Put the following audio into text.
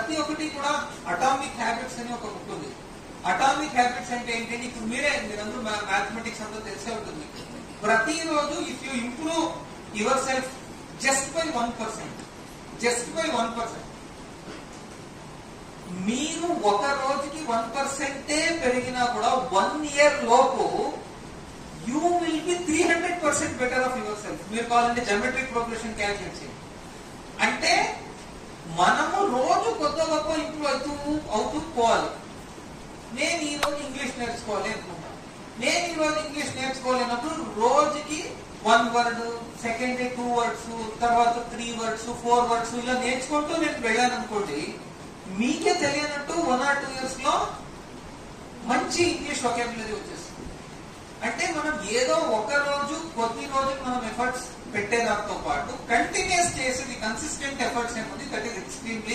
ప్రతి ఒక్కటి కూడా అటామిక్ హ్యాబిట్స్ అని ఒక బుక్ ఉంది. అటామిక్ హ్యాబిట్స్ అంటే ఏంటి, ఇప్పుడు మీరందరూ మ్యాథమెటిక్స్ అంతా తెలిసే ఉంటుంది. ప్రతిరోజు if you improve your self just by 1%, మీరు ఒక రోజుకి 1% పెరిగినా కూడా 1 year లోపు you will be 300% better of your self. మీరు కావాలంటే జామెట్రిక్ ప్రోగ్రెషన్ క్యాల్కులేట్ చేయండి. అంటే మనము రోజు కొత్త గొప్ప ఇంప్రూవ్ అవుతూ పోవాలి. నేను ఈ రోజు ఇంగ్లీష్ నేర్చుకోవాలి అనుకుంటాను. నేను ఈ రోజు ఇంగ్లీష్ నేర్చుకోలేనప్పుడు రోజుకి 1 word, సెకండ్ 2 words, తర్వాత 3 words, 4 words ఇలా నేర్చుకుంటూ నేను వెళ్ళాను అనుకోండి, మీకే తెలియనట్టు 1 or 2 years లో మంచి ఇంగ్లీష్ వొకాబులరీ వచ్చేస్తుంది. అంటే మనం ఏదో ఒక రోజు కొద్ది రోజులు మనం ఎఫర్ట్స్ పెట్టేదాంతో పాటు కంటిన్యూస్ చేసేది కన్సిస్టెంట్ ఎఫర్ట్స్ ఏముంది, దట్ ఈస్ ఎక్స్ట్రీమ్లీ